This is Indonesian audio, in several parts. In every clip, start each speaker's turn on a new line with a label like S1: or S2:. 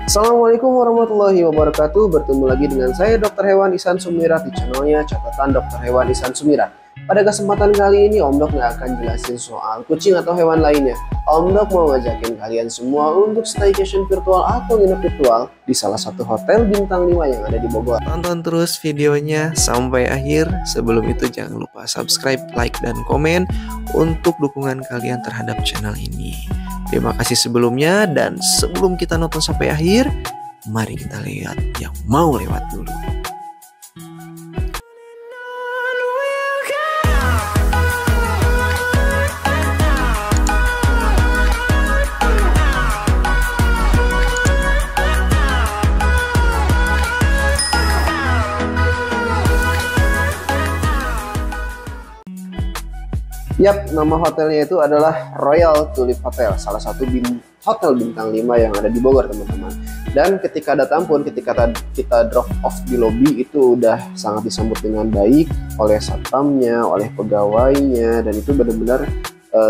S1: Assalamualaikum warahmatullahi wabarakatuh. Bertemu lagi dengan saya Dr. Hewan Ihsan Sumirat di channelnya Catatan Dr. Hewan Ihsan Sumirat. Pada kesempatan kali ini Om Dok nggak akan jelasin soal kucing atau hewan lainnya. Om Dok mau ngajakin kalian semua untuk staycation virtual atau nginep virtual di salah satu hotel bintang 5 yang ada di Bogor. Tonton terus videonya sampai akhir. Sebelum itu jangan lupa subscribe, like, dan komen untuk dukungan kalian terhadap channel ini. Terima kasih sebelumnya, dan sebelum kita nonton sampai akhir, mari kita lihat yang mau lewat dulu. Yap, nama hotelnya itu adalah Royal Tulip Hotel, salah satu hotel bintang 5 yang ada di Bogor, teman-teman. Dan ketika datang pun, ketika kita drop off di lobby, itu udah sangat disambut dengan baik oleh satpamnya, oleh pegawainya, dan itu benar-benar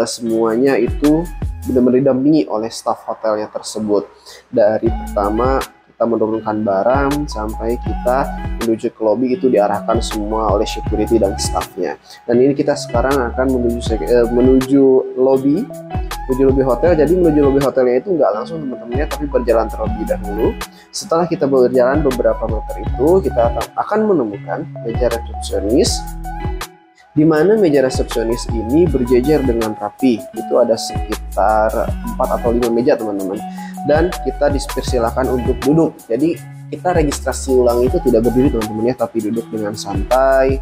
S1: semuanya itu benar-benar didampingi oleh staf hotelnya tersebut. Dari pertama kita menurunkan barang sampai kita menuju ke lobby, itu diarahkan semua oleh security dan staffnya. Dan ini kita sekarang akan menuju lobby hotel. Jadi menuju lobby hotelnya itu nggak langsung, teman-temannya, tapi berjalan terlebih dahulu. Setelah kita berjalan beberapa meter itu, kita akan menemukan meja resepsionis, di mana meja resepsionis ini berjejer dengan rapi. Itu ada sekitar 4 atau 5 meja, teman-teman. Dan kita dipersilakan untuk duduk. Jadi kita registrasi ulang itu tidak berdiri, teman-teman ya, tapi duduk dengan santai,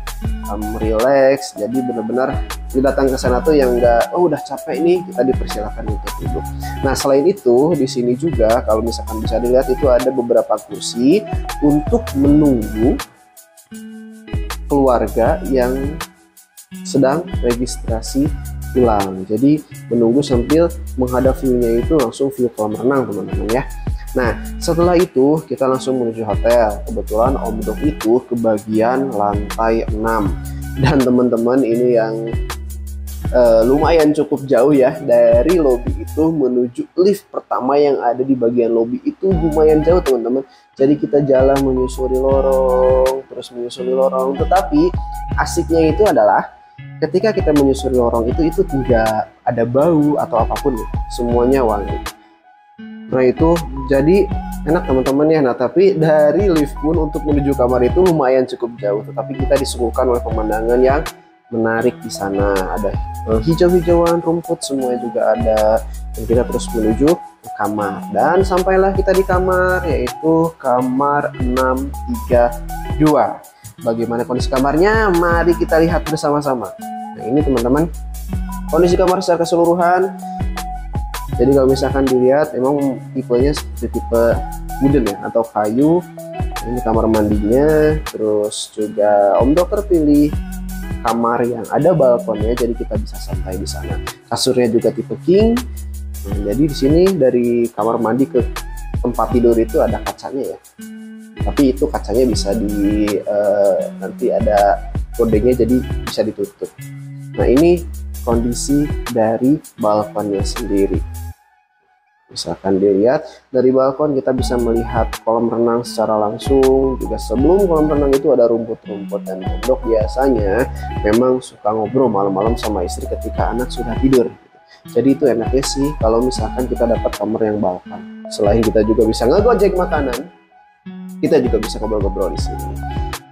S1: relax. Jadi benar-benar datang ke sana tuh yang nggak, oh udah capek nih, kita dipersilakan untuk duduk. Nah, selain itu di sini juga kalau misalkan bisa dilihat itu ada beberapa kursi untuk menunggu keluarga yang sedang registrasi ulang. Jadi menunggu sambil menghadap view-nya itu langsung view kolam renang, teman-teman ya. Nah, setelah itu kita langsung menuju hotel. Kebetulan Om Dok itu ke bagian lantai 6. Dan teman-teman, ini yang lumayan cukup jauh ya, dari lobby itu menuju lift pertama yang ada di bagian lobby itu lumayan jauh, teman-teman. Jadi kita jalan menyusuri lorong, terus menyusuri lorong. Tetapi asiknya itu adalah ketika kita menyusuri lorong itu tidak ada bau atau apapun, semuanya wangi. Nah, itu jadi enak, teman-teman ya. Nah, tapi dari lift pun untuk menuju kamar itu lumayan cukup jauh, tetapi kita disuguhkan oleh pemandangan yang menarik di sana. Ada hijau-hijauan, rumput semuanya juga ada. Dan kita terus menuju ke kamar. Dan sampailah kita di kamar, yaitu kamar 632. Bagaimana kondisi kamarnya? Mari kita lihat bersama-sama. Nah, ini teman-teman kondisi kamar secara keseluruhan. Jadi kalau misalkan dilihat, emang tipenya seperti tipe wooden ya, atau kayu. Ini kamar mandinya. Terus juga Om Dok terpilih kamar yang ada balkonnya, jadi kita bisa santai di sana. Kasurnya juga tipe king. Nah, jadi di sini dari kamar mandi ke tempat tidur itu ada kacanya ya. Tapi itu kacanya bisa nanti ada kodenya, jadi bisa ditutup. Nah, ini kondisi dari balkonnya sendiri. Misalkan dilihat dari balkon, kita bisa melihat kolam renang secara langsung. Juga sebelum kolam renang itu ada rumput-rumput. Dan Om Dok biasanya memang suka ngobrol malam-malam sama istri ketika anak sudah tidur. Jadi itu enaknya sih kalau misalkan kita dapat kamar yang balkon. Selain kita juga bisa ngegojek makanan, kita juga bisa ngobrol-ngobrol di sini.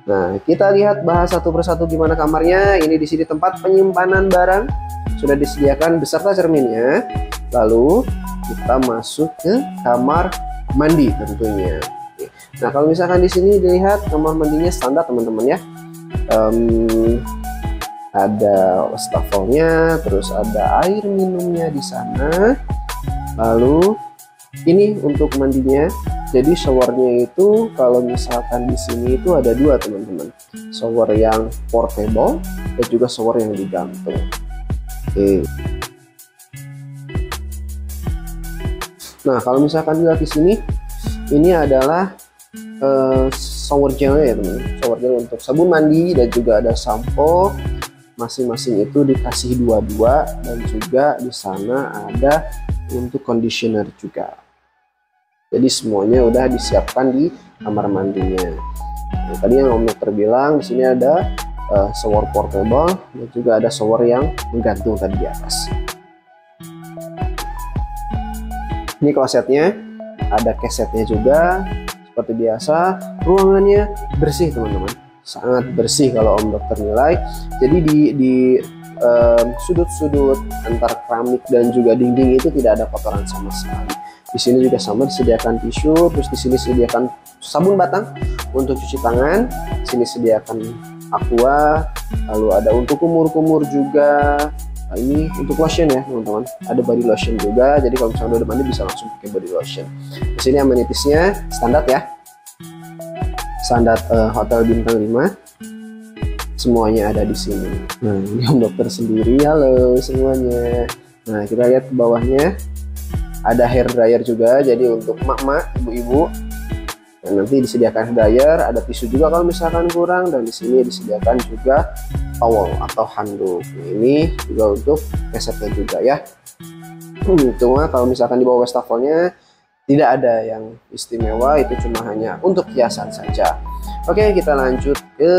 S1: Nah, kita lihat bahas satu persatu gimana kamarnya. Ini di sini tempat penyimpanan barang sudah disediakan beserta cerminnya. Lalu kita masuk ke kamar mandi tentunya. Nah, kalau misalkan di sini dilihat kamar mandinya standar, teman-teman ya. Ada wastafelnya, terus ada air minumnya di sana. Lalu ini untuk mandinya. Jadi showernya itu kalau misalkan di sini itu ada dua, teman-teman. Shower yang portable dan juga shower yang digantung. Oke. Nah, kalau misalkan dilihat di sini, ini adalah shower gelnya ya, teman. Shower gel untuk sabun mandi dan juga ada sampo. Masing-masing itu dikasih dua-dua, dan juga di sana ada untuk conditioner juga. Jadi semuanya udah disiapkan di kamar mandinya. Nah, tadi yang Om Dokter bilang di sini ada shower portable dan juga ada shower yang menggantung tadi di atas. Ini klosetnya, ada kesetnya juga. Seperti biasa, ruangannya bersih teman-teman, sangat bersih kalau Om Dokter nilai. Jadi di sudut-sudut antara keramik dan juga dinding itu tidak ada kotoran sama sekali. Di sini juga sama, disediakan tisu, terus di sini disediakan sabun batang untuk cuci tangan. Di sini disediakan aqua, lalu ada untuk kumur-kumur juga. Nah, ini untuk lotion ya teman-teman, ada body lotion juga. Jadi kalau misalnya udah mandi bisa langsung pakai body lotion. Di sini amenitiesnya standar ya, standar hotel bintang 5. Semuanya ada di sini. Nah, ini Om Dokter sendiri. Halo semuanya. Nah, kita lihat ke bawahnya. Ada hair dryer juga, jadi untuk mak-mak, ibu-ibu. Dan nanti disediakan hair dryer, ada tisu juga kalau misalkan kurang, dan di sini disediakan juga towel atau handuk. Nah, ini juga untuk kesetnya juga ya. Cuma kalau misalkan di bawah wastafelnya tidak ada yang istimewa, itu cuma hanya untuk hiasan saja. Oke, kita lanjut ke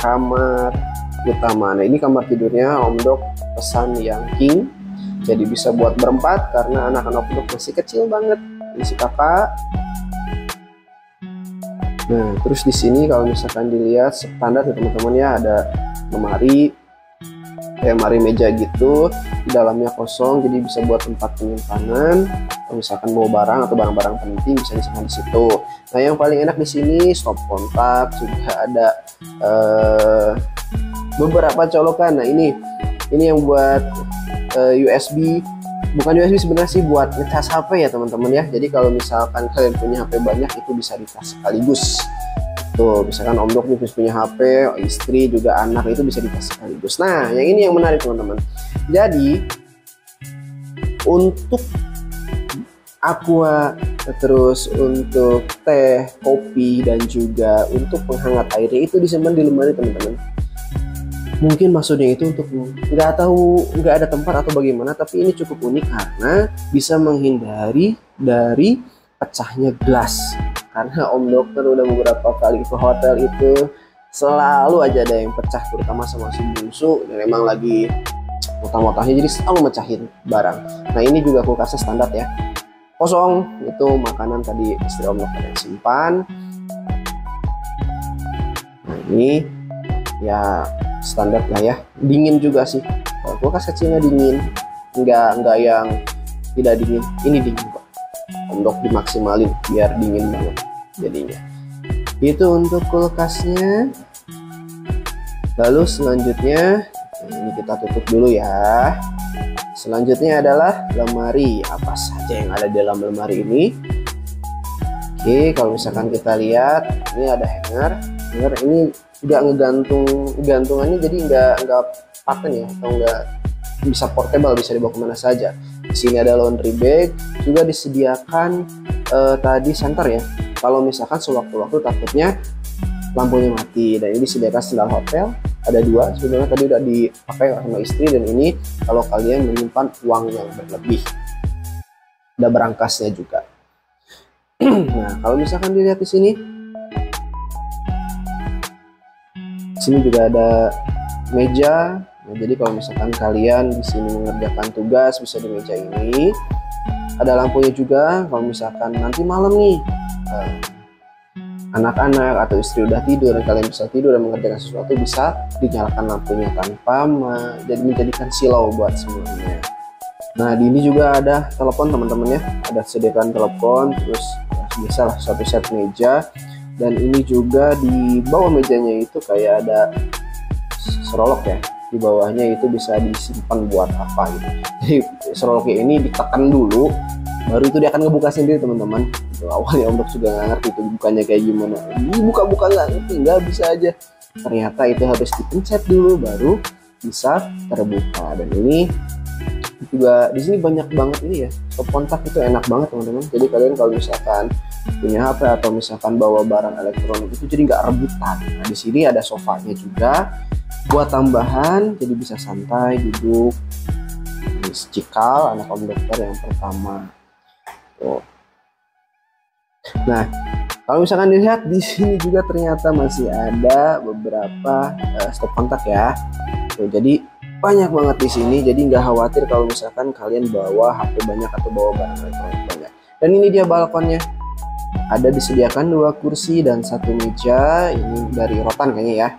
S1: kamar utama. Nah, ini kamar tidurnya Om Dok pesan yang king. Jadi bisa buat berempat karena anak-anak Om Dok masih kecil banget. Ini si kakak. Nah, terus di sini kalau misalkan dilihat standar ya teman-teman ya, ada lemari, kayak lemari meja gitu. Di dalamnya kosong, jadi bisa buat tempat penyimpanan. Kalau misalkan bawa barang atau barang-barang penting bisa disimpan di situ. Nah, yang paling enak di sini stop kontak, juga ada beberapa colokan. Nah, ini yang buat USB, bukan USB sebenarnya sih, buat ngecas HP ya teman-teman ya. Jadi kalau misalkan kalian punya HP banyak itu bisa dicas sekaligus. Tuh, misalkan Om Dok nih punya HP, istri juga anak itu bisa dicas sekaligus. Nah, yang ini yang menarik teman-teman. Jadi untuk aqua, terus untuk teh, kopi, dan juga untuk penghangat airnya itu disimpan di lemari teman-teman. Mungkin maksudnya itu untuk nggak ada tempat atau bagaimana, tapi ini cukup unik karena bisa menghindari dari pecahnya gelas. Karena Om Dokter udah beberapa kali ke hotel itu selalu aja ada yang pecah, terutama sama si bungsu, dan emang lagi motah-motahnya jadi selalu mecahin barang. Nah, ini juga kulkasnya standar ya, kosong. Itu makanan tadi istri Om Dokter yang simpan. Nah, ini ya standar lah ya, dingin juga sih. Kalau kulkas kecilnya dingin, nggak yang tidak dingin. Ini dingin kok. Om Dok dimaksimalin biar dingin banget jadinya. Itu untuk kulkasnya. Lalu selanjutnya ini kita tutup dulu ya. Selanjutnya adalah lemari. Apa saja yang ada di dalam lemari ini? Oke, kalau misalkan kita lihat ini ada hanger ini nggak gantungannya, jadi nggak paten ya, atau nggak bisa portable, bisa dibawa kemana saja. Di sini ada laundry bag, juga disediakan tadi senter ya, kalau misalkan sewaktu-waktu takutnya lampunya mati. Dan ini disediakan sendal hotel, ada 2 sebenarnya, tadi udah dipakai sama istri, dan ini kalau kalian menyimpan uang yang berlebih. Ada berangkasnya juga. Nah, kalau misalkan dilihat di sini juga ada meja. Nah, jadi kalau misalkan kalian di sini mengerjakan tugas bisa di meja ini. Ada lampunya juga. Kalau misalkan nanti malam nih anak-anak atau istri udah tidur dan kalian bisa tidur dan mengerjakan sesuatu, bisa dinyalakan lampunya tanpa jadi menjadikan silau buat semuanya. Nah, di ini juga ada telepon teman-teman ya. Ada sediakan telepon, terus biasalah satu set meja. Dan ini juga di bawah mejanya itu kayak ada serolok ya, di bawahnya itu bisa disimpan buat apa gitu. Jadi seroloknya ini ditekan dulu, baru itu dia akan ngebuka sendiri teman-teman. Awalnya Om Dok juga nggak ngerti itu bukannya kayak gimana, dibuka-buka nggak ngerti, nggak bisa aja. Ternyata itu harus dipencet dulu baru bisa terbuka. Dan ini juga di sini banyak banget ini ya, stop kontak itu enak banget teman-teman. Jadi kalian kalau misalkan punya HP atau misalkan bawa barang elektronik itu jadi nggak rebutan. Nah, di sini ada sofanya juga buat tambahan, jadi bisa santai duduk. Ini cikal anak Om Dokter yang pertama. Tuh. Nah, kalau misalkan dilihat di sini juga ternyata masih ada beberapa stop kontak ya. Tuh, jadi banyak banget di sini. Jadi nggak khawatir kalau misalkan kalian bawa HP banyak atau bawa barang elektronik banyak. Dan ini dia balkonnya. Ada disediakan 2 kursi dan 1 meja. Ini dari rotan kayaknya ya.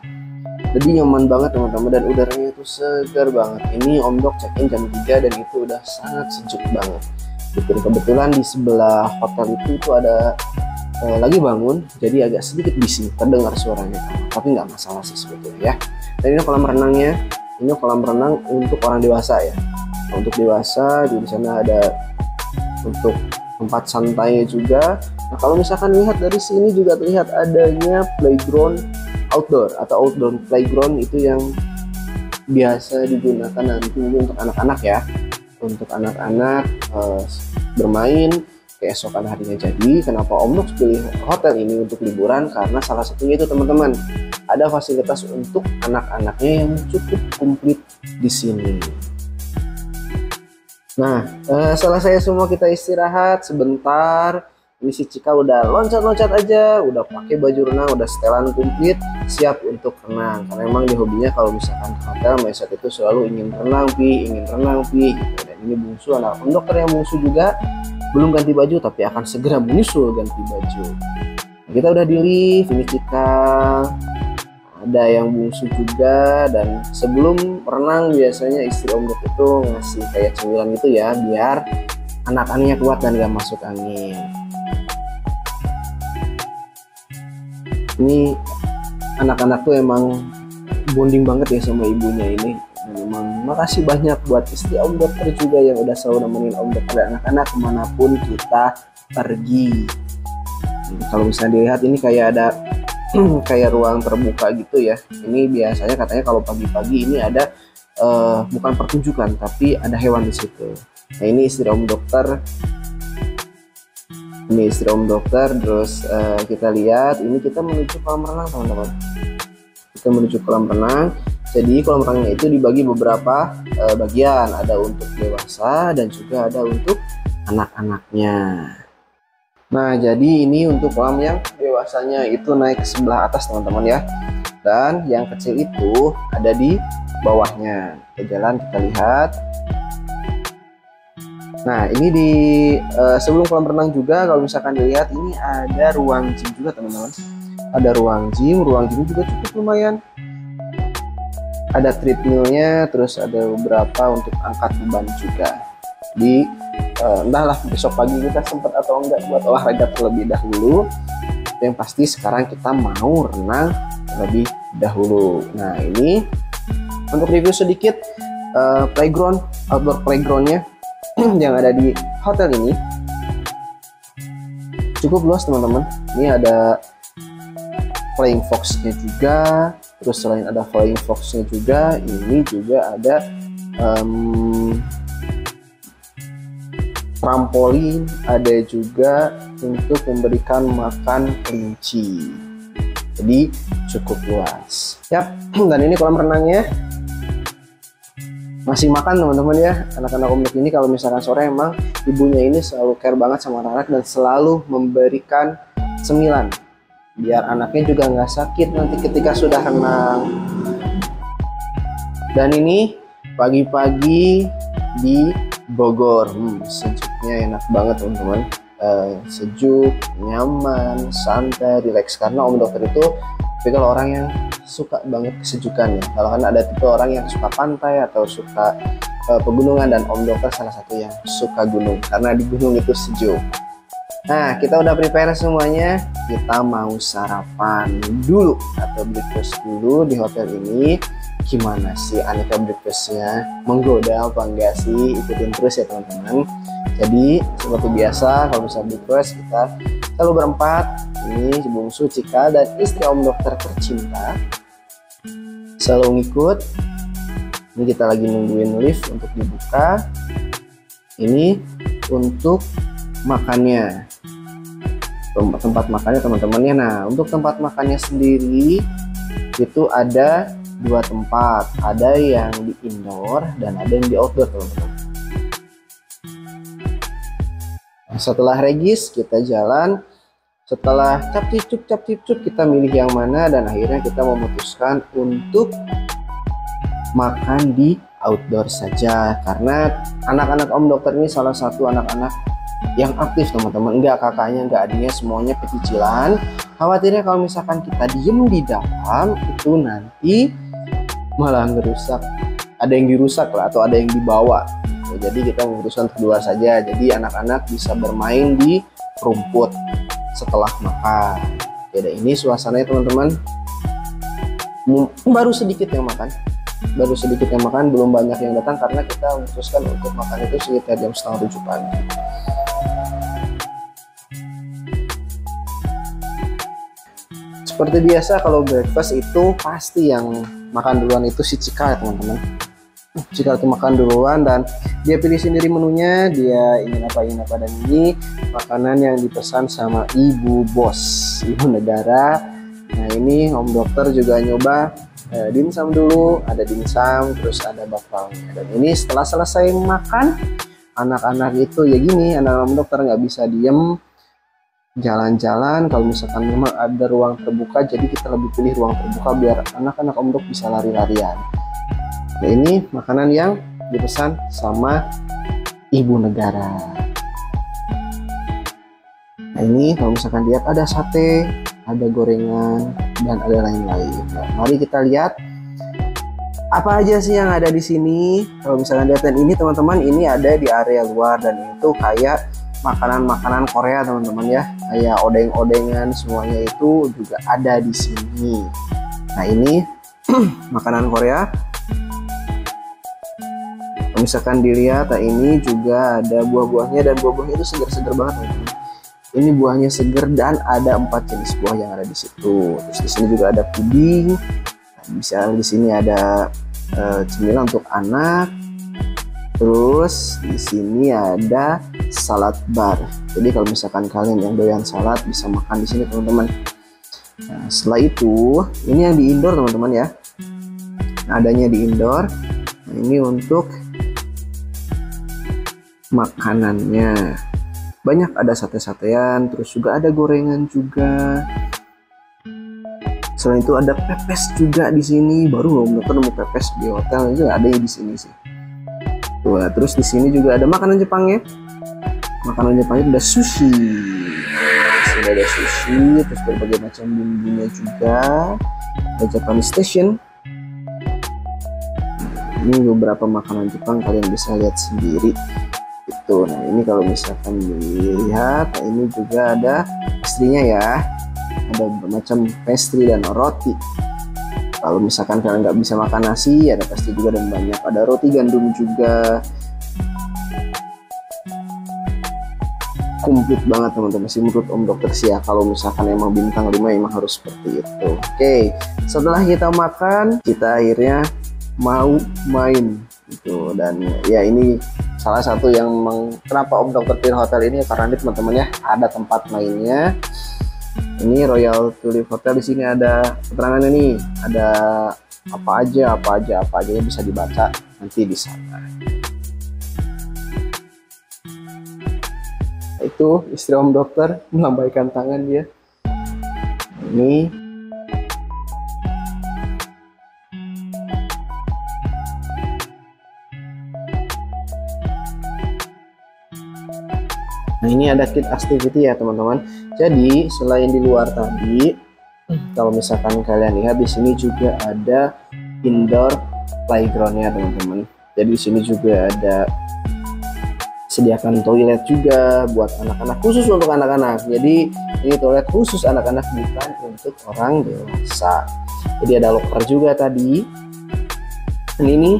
S1: Jadi nyaman banget teman-teman, dan udaranya itu segar banget. Ini Om Dok check-in jam 3 dan itu udah sangat sejuk banget. Dan kebetulan di sebelah hotel itu ada lagi bangun, jadi agak sedikit bising terdengar suaranya, tapi nggak masalah sih sebetulnya ya. Dan ini kolam renangnya. Ini kolam renang untuk orang dewasa ya. Untuk dewasa di sana ada untuk tempat santainya juga. Nah, kalau misalkan lihat dari sini juga terlihat adanya playground outdoor atau outdoor playground, itu yang biasa digunakan nanti untuk anak-anak ya. Untuk anak-anak bermain keesokan harinya. Jadi kenapa Om Dok pilih hotel ini untuk liburan, karena salah satunya itu teman-teman, ada fasilitas untuk anak-anaknya yang cukup komplit di sini. Nah, selesai semua kita istirahat sebentar. Ini si Cika udah loncat-loncat aja, udah pakai baju renang, udah setelan komplit, siap untuk renang. Karena emang dia hobinya kalau misalkan ke hotel mindset itu selalu ingin renang pi gitu. Dan ini bungsu, anak Om Dokter yang bungsu juga belum ganti baju, tapi akan segera menyusul ganti baju. Nah, kita udah di lift, ini Cika, ada yang bungsu juga. Dan sebelum renang biasanya istri Om Dok itu ngasih kayak cemilan gitu ya, biar anak-anaknya kuat dan gak masuk angin. Ini anak-anak tuh emang bonding banget ya sama ibunya ini. Dan memang makasih banyak buat istri Om Dokter juga yang udah selalu nemenin Om Dokter dan anak-anak kemanapun kita pergi. Kalau misalnya dilihat ini kayak ada kayak ruang terbuka gitu ya. Ini biasanya katanya kalau pagi-pagi ini ada bukan pertunjukan, tapi ada hewan di situ. Nah, ini istri Om Dokter. Ini istri Om Dokter. Terus kita lihat ini kita menuju kolam renang teman-teman. Kita menuju kolam renang. Jadi kolam renangnya itu dibagi beberapa bagian. Ada untuk dewasa dan juga ada untuk anak-anaknya. Nah, jadi ini untuk kolam yang dewasanya itu naik ke sebelah atas teman-teman ya. Dan yang kecil itu ada di bawahnya. Kita jalan, kita lihat. Nah, ini di sebelum kolam renang juga kalau misalkan dilihat ini ada ruang gym juga teman-teman. Ada ruang gym juga cukup lumayan. Ada treadmillnya, terus ada beberapa untuk angkat beban juga. Di entahlah besok pagi kita sempat atau enggak buat olahraga terlebih dahulu. Yang pasti sekarang kita mau renang terlebih dahulu. Nah, ini untuk review sedikit playground, outdoor playgroundnya yang ada di hotel ini cukup luas teman-teman. Ini ada flying fox-nya juga. Terus selain ada flying fox-nya juga, ini juga ada trampolin, ada juga untuk memberikan makan kelinci. Jadi cukup luas. Yap, dan ini kolam renangnya masih makan teman-teman ya. Anak-anak Om Dok ini kalau misalkan sore emang ibunya ini selalu care banget sama anak dan selalu memberikan cemilan biar anaknya juga nggak sakit nanti ketika sudah renang. Dan ini pagi-pagi di Bogor, sejuknya enak banget teman-teman. Sejuk, nyaman, santai, rileks, karena Om Dokter itu tipikal orang yang suka banget kesejukan ya. Kalau kan ada tipe orang yang suka pantai atau suka pegunungan, dan Om Dokter salah satu yang suka gunung karena di gunung itu sejuk. Nah, kita udah prepare semuanya. Kita mau sarapan dulu atau breakfast dulu di hotel ini. Gimana sih aneka breakfastnya? Menggoda apa enggak sih? Ikutin terus ya teman-teman. Jadi seperti biasa kalau bisa breakfast kita selalu berempat. Ini bungsu, Cika, dan istri Om Dokter tercinta selalu ngikut. Ini kita lagi nungguin lift untuk dibuka. Ini untuk makannya, tempat makannya teman-temannya. Nah, untuk tempat makannya sendiri itu ada 2 tempat, ada yang di indoor dan ada yang di outdoor teman-teman. Setelah regis kita jalan Setelah cap cicuk kita milih yang mana, dan akhirnya kita memutuskan untuk makan di outdoor saja, karena anak-anak Om Dokter ini salah satu anak-anak yang aktif teman-teman. Enggak kakaknya, enggak adiknya, semuanya pecicilan. Khawatirnya kalau misalkan kita diem di dalam itu nanti malah ngerusak, ada yang dirusak lah atau ada yang dibawa. Jadi kita memutuskan untuk keluar saja, jadi anak-anak bisa bermain di rumput setelah makan. Ya, ini suasananya teman-teman. Baru sedikit yang makan, belum banyak yang datang karena kita memutuskan untuk makan itu sekitar jam 6:30 pagi. Seperti biasa kalau breakfast itu pasti yang makan duluan itu si Cika, teman-teman. Cika itu makan duluan dan dia pilih sendiri menunya, dia ingin apa, dan ini makanan yang dipesan sama ibu bos, ibu negara. Nah, ini Om Dokter juga nyoba dimsum dulu, ada dimsum, terus ada bapaunya. Dan ini setelah selesai makan, anak-anak itu ya gini, anak Om Dokter nggak bisa diem, jalan-jalan. Kalau misalkan memang ada ruang terbuka, jadi kita lebih pilih ruang terbuka biar anak-anak Om Dok bisa lari-larian. Nah, ini makanan yang dipesan sama ibu negara. Nah, ini kalau misalkan lihat ada sate, ada gorengan, dan ada lain-lain. Nah, mari kita lihat apa aja sih yang ada di sini. Kalau misalkan lihat, dan ini teman-teman, ini ada di area luar dan itu kayak makanan-makanan Korea teman-teman ya, kayak odeng-odengan, semuanya itu juga ada di sini. Nah, ini makanan Korea. Misalkan dilihat, nah ini juga ada buah-buahnya, dan buah-buahnya itu segar-segar banget teman-teman. Ini buahnya segar dan ada 4 jenis buah yang ada di situ. Terus di sini juga ada puding. Bisa di sini ada cemilan untuk anak. Terus di sini ada salad bar. Jadi kalau misalkan kalian yang doyan salad bisa makan di sini teman-teman. Nah, setelah itu ini yang di indoor teman-teman ya. Nah, adanya di indoor. Nah, ini untuk makanannya banyak, ada sate-satean, terus juga ada gorengan juga. Selain itu ada pepes juga di sini. Baru Om Dokter nemu pepes di hotel, itu ada di sini sih. Tuh, terus di sini juga ada makanan Jepangnya. Makanan Jepangnya ada sushi. Di sini ada sushi, terus berbagai macam bumbunya juga. Ada Japanese station. Ini beberapa makanan Jepang, kalian bisa lihat sendiri. Nah, ini kalau misalkan dilihat, nah ini juga ada pastrinya ya, ada macam pastry dan roti. Kalau misalkan kalian nggak bisa makan nasi, ada pastry juga dan banyak, ada roti gandum juga. Komplit banget teman-teman sih menurut Om Dokter sih ya. Kalau misalkan emang bintang 5 emang harus seperti itu. Oke, setelah kita makan, kita akhirnya mau main gitu. Dan ya ini salah satu yang kenapa Om Dokter pilih hotel ini, karena ini teman-teman ya ada tempat mainnya. Ini Royal Tulip Hotel, di sini ada keterangannya nih, ada apa aja bisa dibaca nanti di sana. Itu istri Om Dokter melambaikan tangan dia. Ini nah, ini ada kid activity ya teman-teman. Jadi selain di luar tadi, kalau misalkan kalian lihat di sini juga ada indoor playgroundnya teman-teman. Jadi di sini juga ada sediakan toilet juga buat anak-anak, khusus untuk anak-anak. Jadi ini toilet khusus anak-anak, bukan untuk orang dewasa. Jadi ada locker juga tadi. Dan ini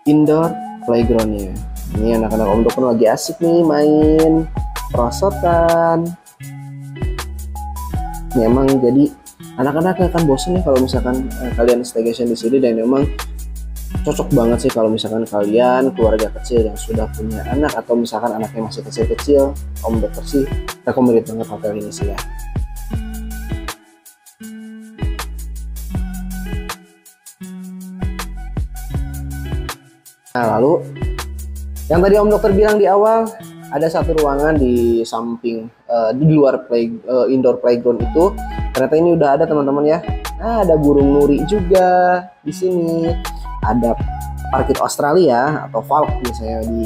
S1: indoor playgroundnya. Ini anak-anak Om Dokter lagi asik nih main perosotan. Memang jadi anak-anak akan bosan ya kalau misalkan kalian staycation di sini, dan memang cocok banget sih kalau misalkan kalian keluarga kecil yang sudah punya anak atau misalkan anaknya masih kecil-kecil. Om Dokter sih recommended banget hotel ini sih ya. Nah, lalu yang tadi Om Dokter bilang di awal, ada satu ruangan di samping di luar indoor playground itu ternyata ini udah ada teman-teman ya. Nah, ada burung nuri juga di sini, ada parkit Australia atau falk misalnya di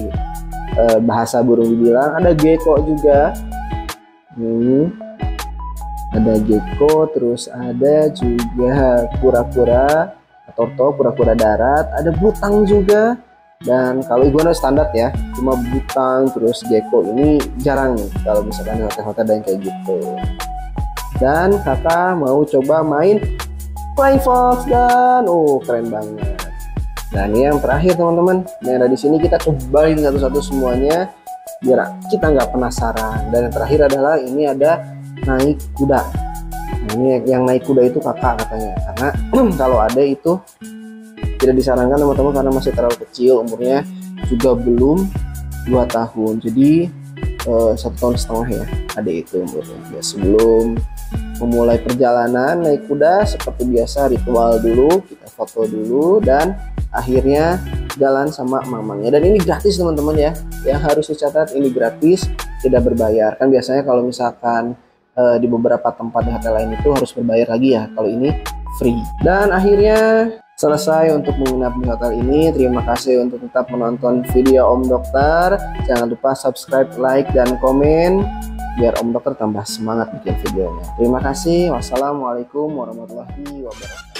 S1: bahasa burung dibilang, ada gecko juga. Ada gecko, terus ada juga kura-kura atau kura-kura darat, ada butang juga. Dan kalau iguana standar ya, cuma butang terus gecko ini jarang nih kalau misalkan hotel-hotel dan kayak gitu. Dan kakak mau coba main flying fox dan keren banget. Dan yang terakhir teman-teman, yang ada di sini kita cobain satu-satu semuanya biar kita nggak penasaran. Dan yang terakhir adalah ini ada naik kuda. Nah, ini yang naik kuda itu kakak katanya, karena kalau ada itu tidak disarankan teman-teman karena masih terlalu kecil, umurnya juga belum 2 tahun, jadi 1,5 tahun ya adik itu umurnya. Ya, sebelum memulai perjalanan naik kuda seperti biasa ritual dulu, kita foto dulu dan akhirnya jalan sama mamangnya. Dan ini gratis teman-teman ya, yang harus dicatat ini gratis, tidak berbayar. Kan biasanya kalau misalkan di beberapa tempat di hotel lain itu harus berbayar lagi ya, kalau ini free. Dan akhirnya selesai untuk menginap di hotel ini. Terima kasih untuk tetap menonton video Om Dokter. Jangan lupa subscribe, like, dan komen biar Om Dokter tambah semangat bikin videonya. Terima kasih. Wassalamualaikum warahmatullahi wabarakatuh.